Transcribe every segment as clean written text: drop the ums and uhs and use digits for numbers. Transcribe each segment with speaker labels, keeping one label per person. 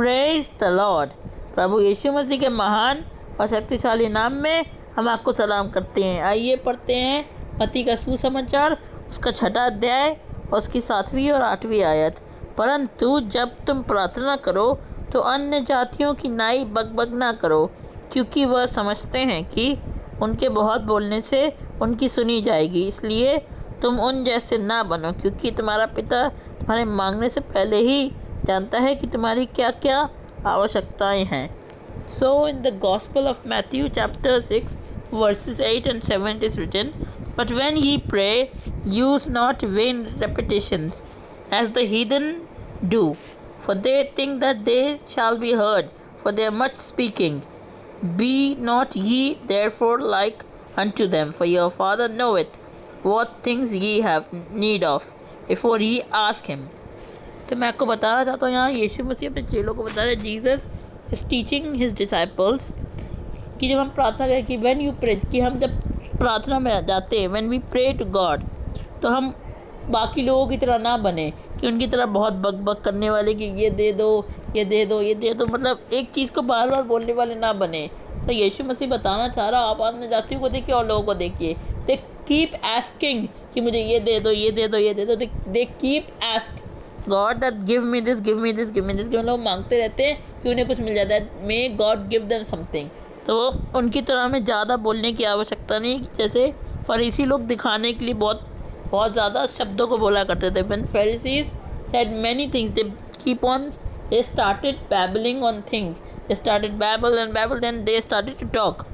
Speaker 1: Praise the Lord. प्रभु यीशु मसीह के महान और शक्तिशाली नाम में हम आपको सलाम करते हैं। आइए पढ़ते हैं मत्ती का सुसमाचार, उसका 6वां अध्याय और उसकी 7वीं और 8वीं आयत। परंतु जब तुम प्रार्थना करो तो अन्य जातियों की नाई बकबक ना करो, क्योंकि वह समझते हैं कि उनके बहुत बोलने से उनकी सुनी जाएगी। इसलिए तुम उन जैसे ना बनो, क्योंकि तुम्हारा पिता तुम्हारे मांगने से पहले ही जानता है कि तुम्हारी क्या क्या आवश्यकताएं हैं। So in the Gospel of Matthew chapter 6 verses 8 and 7 it is written, But when ye pray, use not vain repetitions, as the heathen do, for they think that they shall be heard for their much speaking. Be not ye therefore like unto them, for your Father knoweth what things ye have need of, before ye ask him. तो मैं आपको बताना चाहता हूँ, यहाँ यीशु मसीह अपने चेलों को बता रहे हैं, Jesus is teaching his disciples कि जब हम प्रार्थना करें कि व्हेन यू प्रे, कि हम जब प्रार्थना में जाते हैं, when we pray to God, तो हम बाकी लोगों की तरह ना बने कि उनकी तरह बहुत बक करने वाले कि ये दे दो ये दे दो ये दे दो, मतलब एक चीज़ को बार बार बोलने वाले ना बने। तो यीशु मसीह बताना चाह रहा, आप अन्य जातियों को देखिए और लोगों को देखिए, दे कीप आस्किंग कि मुझे ये दे दो ये दे दो ये दे दो, they keep ask God that give me this give me this give me this, लोग मांगते रहते हैं कि उन्हें कुछ मिल जाता है। May God give them something. तो उनकी तरह हमें ज़्यादा बोलने की आवश्यकता नहीं, जैसे फरीसी लोग दिखाने के लिए बहुत बहुत ज़्यादा शब्दों को बोला करते थे। When Pharisees said many things, they keep on, they started babbling on things, they started babble and babble, then they started to talk.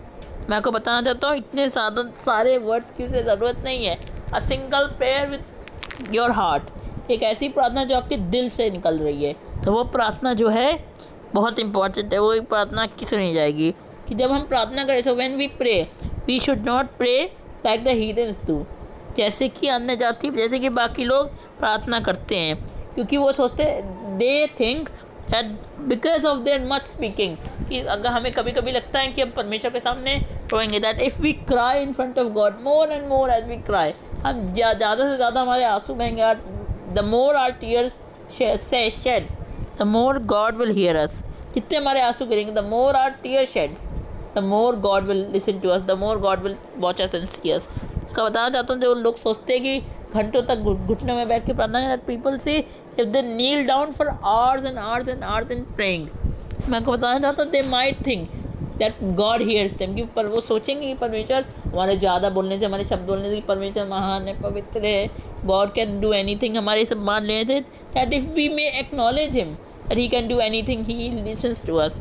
Speaker 1: मैं आपको बताना चाहता हूँ, इतने सारे वर्ड्स की उसे ज़रूरत नहीं है। A single prayer with your heart, एक ऐसी प्रार्थना जो आपके दिल से निकल रही है, तो वो प्रार्थना जो है बहुत इंपॉर्टेंट है, वो एक प्रार्थना की सुनी जाएगी। कि जब हम प्रार्थना करें, so when we pray we should not pray like the heathens do, जैसे कि अन्य जाति, जैसे कि बाकी लोग प्रार्थना करते हैं, क्योंकि वो सोचते हैं, दे think that because of their much speaking, कि अगर हमें कभी कभी लगता है कि हम परमेश्वर के सामने रोएंगे, that if we cry in front of God more and more as we cry, हम ज़्यादा से ज़्यादा हमारे आंसू बहेंगे, the more our tears shed, the more God will hear us. जितने हमारे आंसू गिरेंगे, the more our tears sheds, the more God will listen to us, the more God will watch us and see us. का बताना चाहता हूँ, जो लोग सोचते हैं कि घंटों तक घुटनों में बैठ के प्रार्थना करें, that people say if they kneel down for hours and hours and hours in praying, मैं आपको बताना चाहता हूँ, they might think that God hears them, कि पर वो सोचेंगे कि परमेश्वर हमारे ज़्यादा बोलने से, हमारे शब्द बोलने से परमेश्वर महान है, पवित्र है, God can do anything, हमारे सब मान लेने थे, that if we may acknowledge him that he can do anything, he listens to us।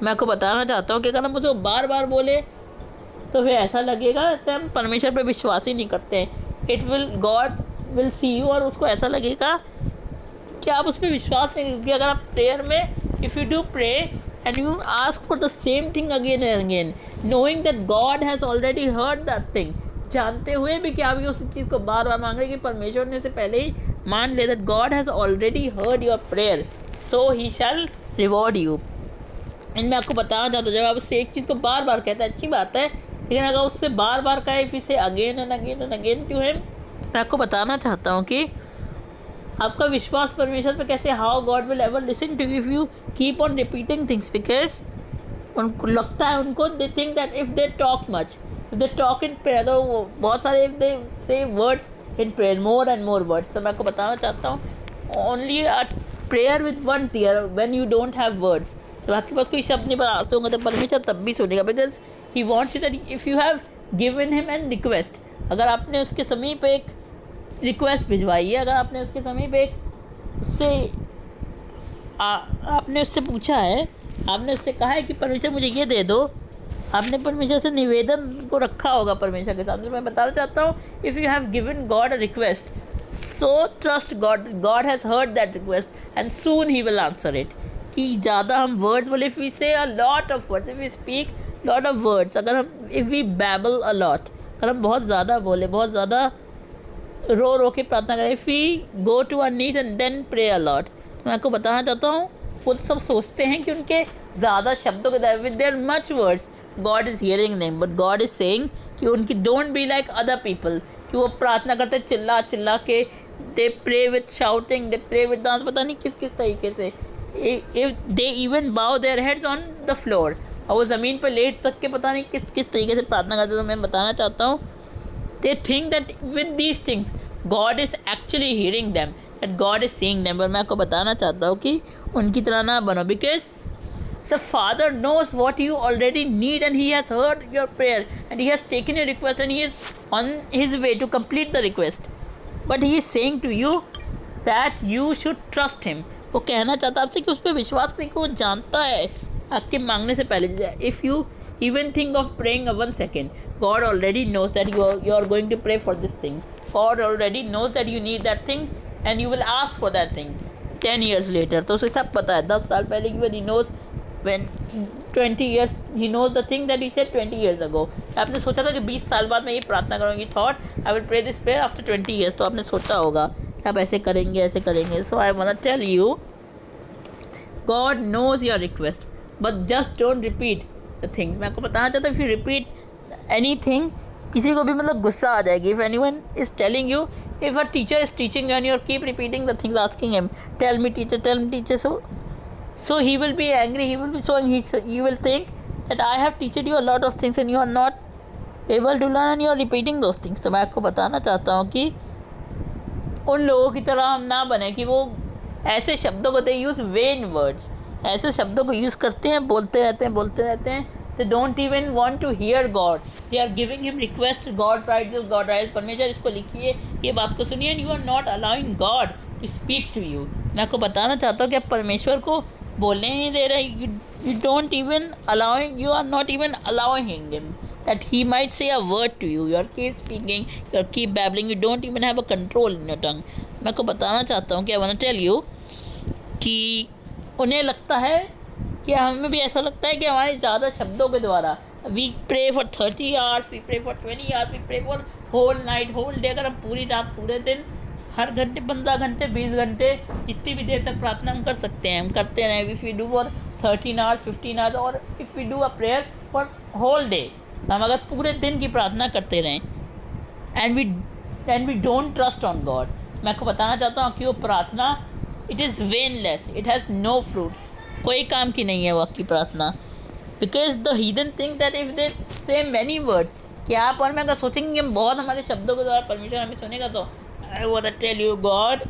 Speaker 1: मैं आपको बताना चाहता हूँ कि अगर हम उसको बार बार बोले तो फिर ऐसा लगेगा जैसे हम परमेश्वर पर विश्वास ही नहीं करते। It will, God will see you, और उसको ऐसा लगेगा कि आप उस पर विश्वास नहीं, क्योंकि अगर आप प्रेयर में, if you do pray and you ask for the same thing again and again, knowing that God has already heard that thing, जानते हुए भी कि आप उस चीज़ को बार बार मांग रहे हैं, कि परमेश्वर ने से पहले ही मान ले that God has already heard your prayer, so he shall reward you। And मैं आपको बताना चाहता हूँ, जब आप उससे एक चीज़ को बार बार कहते हैं अच्छी बात है, लेकिन अगर उससे बार बार कहे, फिर से again and again and again to him, मैं आपको बताना चाहता हूँ कि आपका विश्वास परमेश्वर पे कैसे, how God will ever listen to if you keep on repeating things, because उनको लगता है, उनको they think that if they talk much, if they talk in prayer, तो बहुत सारे if they say words in prayer, more and more words. तो मैं आपको बताना चाहता हूँ, only a prayer with one tear, when you don't have words, जब आपके पास कोई शब्द नहीं पर आंसू होंगे, तो परमेश्वर तब भी सुनेगा, because he wants you that if you have given him an request, अगर आपने उसके समीप एक रिक्वेस्ट भिजवाई है, अगर आपने उसके समीप एक उससे आपने उससे पूछा है, आपने उससे कहा है कि परमेश्वर मुझे ये दे दो, आपने परमेश्वर से निवेदन को रखा होगा परमेश्वर के सामने। मैं बताना चाहता हूँ, if you have given God a request, so trust God, God has heard that request and soon he will answer it. कि ज़्यादा हम वर्ड्स बोले, if we say a lot of words, if we speak lot of words, अगर हम, if we babble a lot, अगर हम बहुत ज़्यादा बोले, बहुत ज़्यादा रो के प्रार्थना करें, if we go to our knees and then pray a lot, मैं आपको बताना चाहता हूँ, वो सब सोचते हैं कि उनके ज़्यादा शब्दों के with their much words God is hearing them, but God is saying कि उनकी don't be like other people, कि वो प्रार्थना करते चिल्ला चिल्ला के, they pray with shouting, they pray with dance, पता नहीं किस किस तरीके से, if they even bow their heads on the floor, और वो ज़मीन पर लेट तक के पता नहीं किस तरीके से प्रार्थना करते। तो मैं बताना चाहता हूँ, they think that with these things God is actually hearing them, that God is seeing them। पर मैं आपको बताना चाहता हूँ कि उनकी तरह ना बनो, because the Father knows what you already need, and He has heard your prayer, and He has taken your request, and He is on His way to complete the request. But He is saying to you that you should trust Him। वो कहना चाहता है आपसे कि उस पर विश्वास करें, कि वो जानता है आपके मांगने से पहले। If you even think of praying 1 second, God already knows that you are going to pray for this thing. God already knows that you need that thing, and you will ask for that thing 10 years later। तो उसे सब पता है 10 साल पहले की। He knows when 20 years, he knows the thing that he said 20 years ago। आपने सोचा था कि 20 साल बाद मैं ये प्रार्थना करूँगी, thought I will pray this prayer after 20 years। तो आपने सोचा होगा कि आप ऐसे करेंगे, ऐसे करेंगे। So I want to tell you, God knows your request, but just don't repeat the things. मैं आपको बताना चाहता हूँ, if you repeat anything, किसी को भी मतलब गुस्सा आ जाएगी। If anyone is telling you, if a teacher is teaching and you are keep repeating the things, asking him tell me teacher, so he will be angry, he will be so he will think that I have taught you a lot of things and you are not able to learn and you are repeating those things। तो मैं आपको बताना चाहता हूँ कि उन लोगों की तरह हम ना बने कि वो ऐसे शब्दों को, दे यूज़ वेन वर्ड्स, ऐसे शब्दों को यूज़ करते हैं, बोलते रहते हैं। They don't even want to hear God, they are giving him request, God write this, God write, परमेश्वर इसको लिखिए, ये बात को सुनिए, and you are not allowing God to speak to you. मैं आपको बताना चाहता हूँ कि आप परमेश्वर को बोलने नहीं दे रहे। You don't even allowing, you are not even allowing him that he might say a word to you, you are keep speaking, you are keep babbling, you don't even have a control in your tongue। मैं आपको बताना चाहता हूँ कि I want to tell you कि उन्हें लगता है कि हमें भी ऐसा लगता है कि हमारे ज़्यादा शब्दों के द्वारा we pray for 30 hours, we pray for 20 hours, we pray for whole night, whole day। अगर हम पूरी रात, पूरे दिन, हर घंटे, 15 घंटे, 20 घंटे, जितनी भी देर तक प्रार्थना हम कर सकते हैं, हम करते रहें। If we do for 13 hours, 15 hours, और if we do a prayer for whole day, हम अगर पूरे दिन की प्रार्थना करते रहें, and we don't trust on God, मैं आपको बताना चाहता हूँ कि वो प्रार्थना, it is vainless, it has no fruit, कोई काम की नहीं है वो आपकी प्रार्थना। Because the heathen think that if they say many words, कि आप और मैं अगर सोचेंगे हम बहुत हमारे शब्दों के द्वारा परमेश्वर हमें सुनेगा, तो I want to tell you, God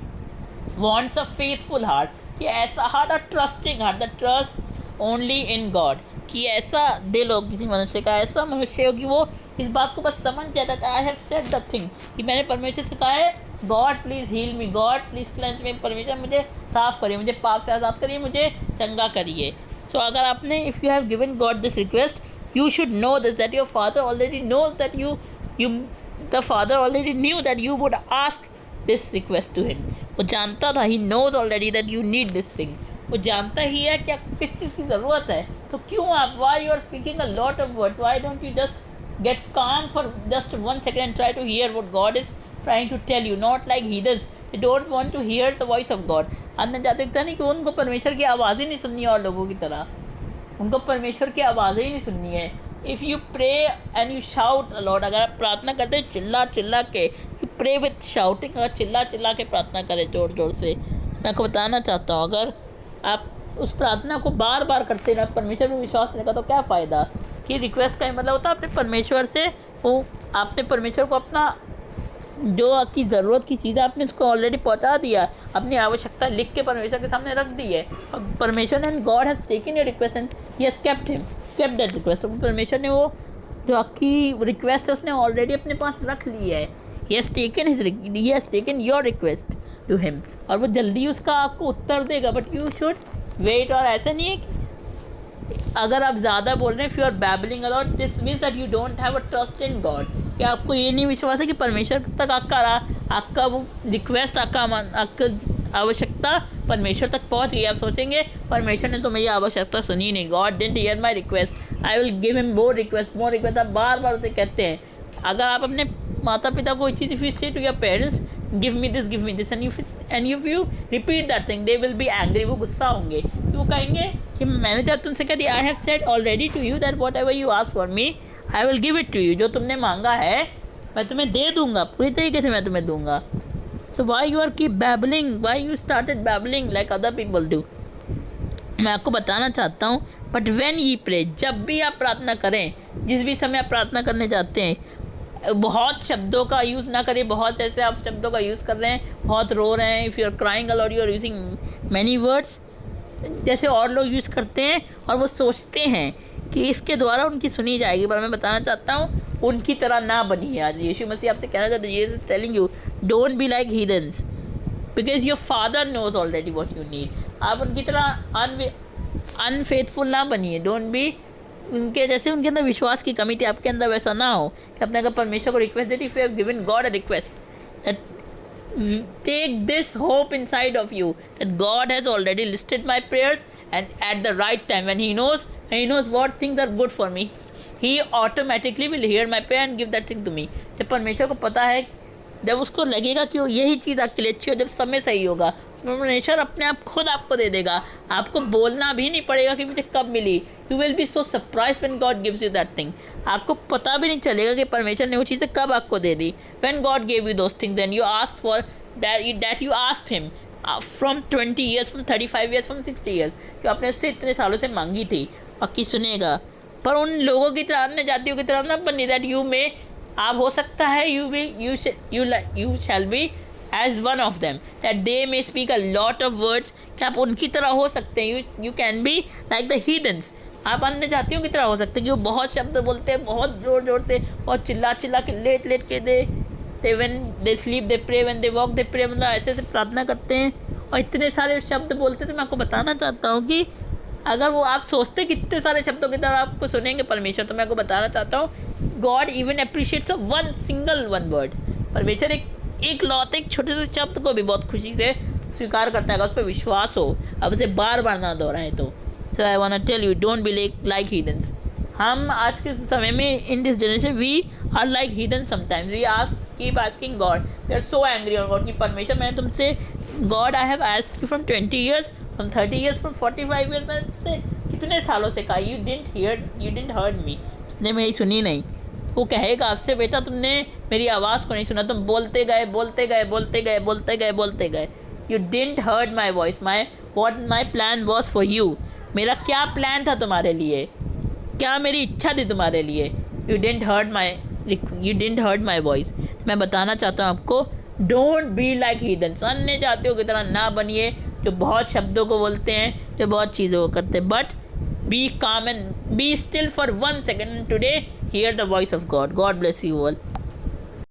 Speaker 1: wants a faithful heart, कि ऐसा heart, a trusting heart, the trust only in God, कि ऐसा दिल हो किसी मनुष्य का, ऐसा मनुष्य हो कि वो इस बात को बस समझ जाता है, I have said the thing, कि मैंने परमेश्वर से कहा है, God please heal me, God please cleanse me, परमेश्वर मुझे साफ़ करिए, मुझे पाप से आज़ाद करिए, मुझे चंगा करिए। सो अगर आपने, if you have given God this request, you should know this, that your father already knows that the father already knew that you would ask this request to him। वो जानता था, he knows already that you need this thing। वो जानता ही है कि आपको किस चीज़ की ज़रूरत है। तो क्यों आप, why you are speaking a lot of words, why don't you just get calm for just 1 second and try to hear what God is trying to tell you, not like heathens, they don't want to hear the voice of God। अन्य जातिकता नहीं कि उनको परमेश्वर की आवाज़ ही नहीं सुननी है और लोगों की तरह, उनको परमेश्वर की आवाज़ें ही नहीं सुननी है। If you pray and you shout a lot, अगर आप प्रार्थना करते हैं चिल्ला चिल्ला के, यू प्रे विथ शाउटिंग, अगर चिल्ला चिल्ला के प्रार्थना करें ज़ोर ज़ोर से, मैं आपको बताना चाहता हूँ, अगर आप उस प्रार्थना को बार बार करते रहे, परमेश्वर में विश्वास नहीं का, तो क्या फ़ायदा। कि रिक्वेस्ट का मतलब होता है अपने परमेश्वर से, वो आपने परमेश्वर को अपना जो आपकी ज़रूरत की चीज़ है आपने उसको ऑलरेडी पहुंचा दिया, अपनी आवश्यकता लिख के परमेश्वर के सामने रख दी है, और परमेश्वर and God has taken your request and he has kept that request. तो परमेश्वर ने वो जो आपकी रिक्वेस्ट है उसने ऑलरेडी अपने पास रख ली है। He has taken your request to him, और वो जल्दी उसका आपको उत्तर देगा, बट यू शुड वेट। और ऐसा नहीं है कि अगर आप ज़्यादा बोल रहे हैं, if you are babbling a lot, this means that you don't have a trust in God, कि आपको ये नहीं विश्वास है कि परमेश्वर तक आपका वो रिक्वेस्ट, आपका आवश्यकता परमेश्वर तक पहुंच गई। आप सोचेंगे परमेश्वर ने तो मेरी आवश्यकता सुनी नहीं, God didn't here my request, I will give him more request. आप बार बार उसे कहते हैं। अगर आप अपने माता पिता को चीज़, if you say to your parents give me this and if you repeat that thing, they will be angry, वो गुस्सा होंगे, वो कहेंगे कि मैंने जब तुमसे कह दिया, I have said already to you that whatever you ask for me I will give it to you, जो तुमने मांगा है मैं तुम्हें दे दूंगा, पूरी तरीके से मैं तुम्हें दूंगा। So why you are keep babbling, why you started babbling like other people do. मैं आपको बताना चाहता हूँ, बट व्हेन ये प्रे, जब भी आप प्रार्थना करें, जिस भी समय आप प्रार्थना करने जाते हैं, बहुत शब्दों का यूज़ ना करिए। बहुत ऐसे आप शब्दों का यूज़ कर रहे हैं, बहुत रो रहे हैं, if you are crying a lot you are using many words, जैसे और लोग यूज़ करते हैं, और वो सोचते हैं कि इसके द्वारा उनकी सुनी जाएगी। पर मैं बताना चाहता हूँ, उनकी तरह ना बनिए। आज यीशु मसीह आपसे कहना चाहते हैं, यीशु is telling you, don't be like heathens, because your father knows already what you need. आप उनकी तरह अनफेथफुल ना बनिए, डोंट बी उनके जैसे। उनके अंदर विश्वास की कमी थी, आपके अंदर वैसा ना हो कि अपने अगर परमेश्वर को रिक्वेस्ट देती, if you have given God a request, that take this hope inside of you that God has already listed my prayers, and at the right time when he knows what things are good for me, he automatically will hear my prayer and give that thing to me। जब परमेश्वर को पता है, जब उसको लगेगा कि यही चीज़ आपके लिए अच्छी हो, जब समय सही होगा, परमेश्वर अपने आप खुद आपको दे देगा। आपको बोलना भी नहीं पड़ेगा कि मुझे कब मिली। You will be so surprise when God gives you that thing. आपको पता भी नहीं चलेगा कि परमेश्वर ने वो चीज़ें कब आपको दे दी। When God gave you those things, then you ask for that you asked him from 20 years, from 35 years, from 60 years, जो आपने उससे इतने सालों से मांगी थी, और कि सुनेगा। पर उन लोगों की तरह, अन्य जातियों की तरह ना बनी, दैट यू में, आप हो सकता है you shall be as one of them, that they may speak a lot of words, कि आप उनकी तरह हो सकते हैं। you can be like the heathens, आप अन्य जातियों की तरह हो सकते हैं कि वो बहुत शब्द बोलते हैं, बहुत ज़ोर ज़ोर से, बहुत चिल्ला चिल्ला के, लेट लेट के when they sleep they pray, when they walk they pray, मतलब ऐसे ऐसे प्रार्थना करते हैं और इतने सारे शब्द बोलते हैं। तो मैं आपको बताना चाहता हूँ कि अगर वो आप सोचते कितने सारे शब्दों की तरह आपको सुनेंगे परमेश्वर, तो मैं आपको बताना चाहता हूँ, God even appreciates one single word. परमेश्वर एक लौते एक छोटे से शब्द को भी बहुत खुशी से स्वीकार करता है, अगर उस पर विश्वास हो, अब उसे बार बार ना दोहराएं। तो I want to tell you, don't be like heathens. हम आज के समय में, in this generation, we are like heathen sometimes. We keep asking God, we are so angry on God कि परमेश्वर, मैंने तुमसे, God I have asked you from 20 years, from 30 years, from 45 years, मैंने तुमसे कितने सालों से कहा, यू डिडंट हर्ड मी, तुमने मेरी सुनी नहीं। वो कहेगा आपसे, बेटा तुमने मेरी आवाज़ को नहीं सुना, तुम बोलते गए, you didn't heard my voice, my plan was for you. मेरा क्या प्लान था तुम्हारे लिए, क्या मेरी इच्छा थी तुम्हारे लिए। You didn't heard my voice. मैं बताना चाहता हूँ आपको, डोंट बी लाइक हीदन्स, अन्य जातियों की तरह ना बनिए, जो बहुत शब्दों को बोलते हैं, जो बहुत चीज़ों को करते हैं। बट बी काम and be still for 1 second, today here the voice of God. God bless you all.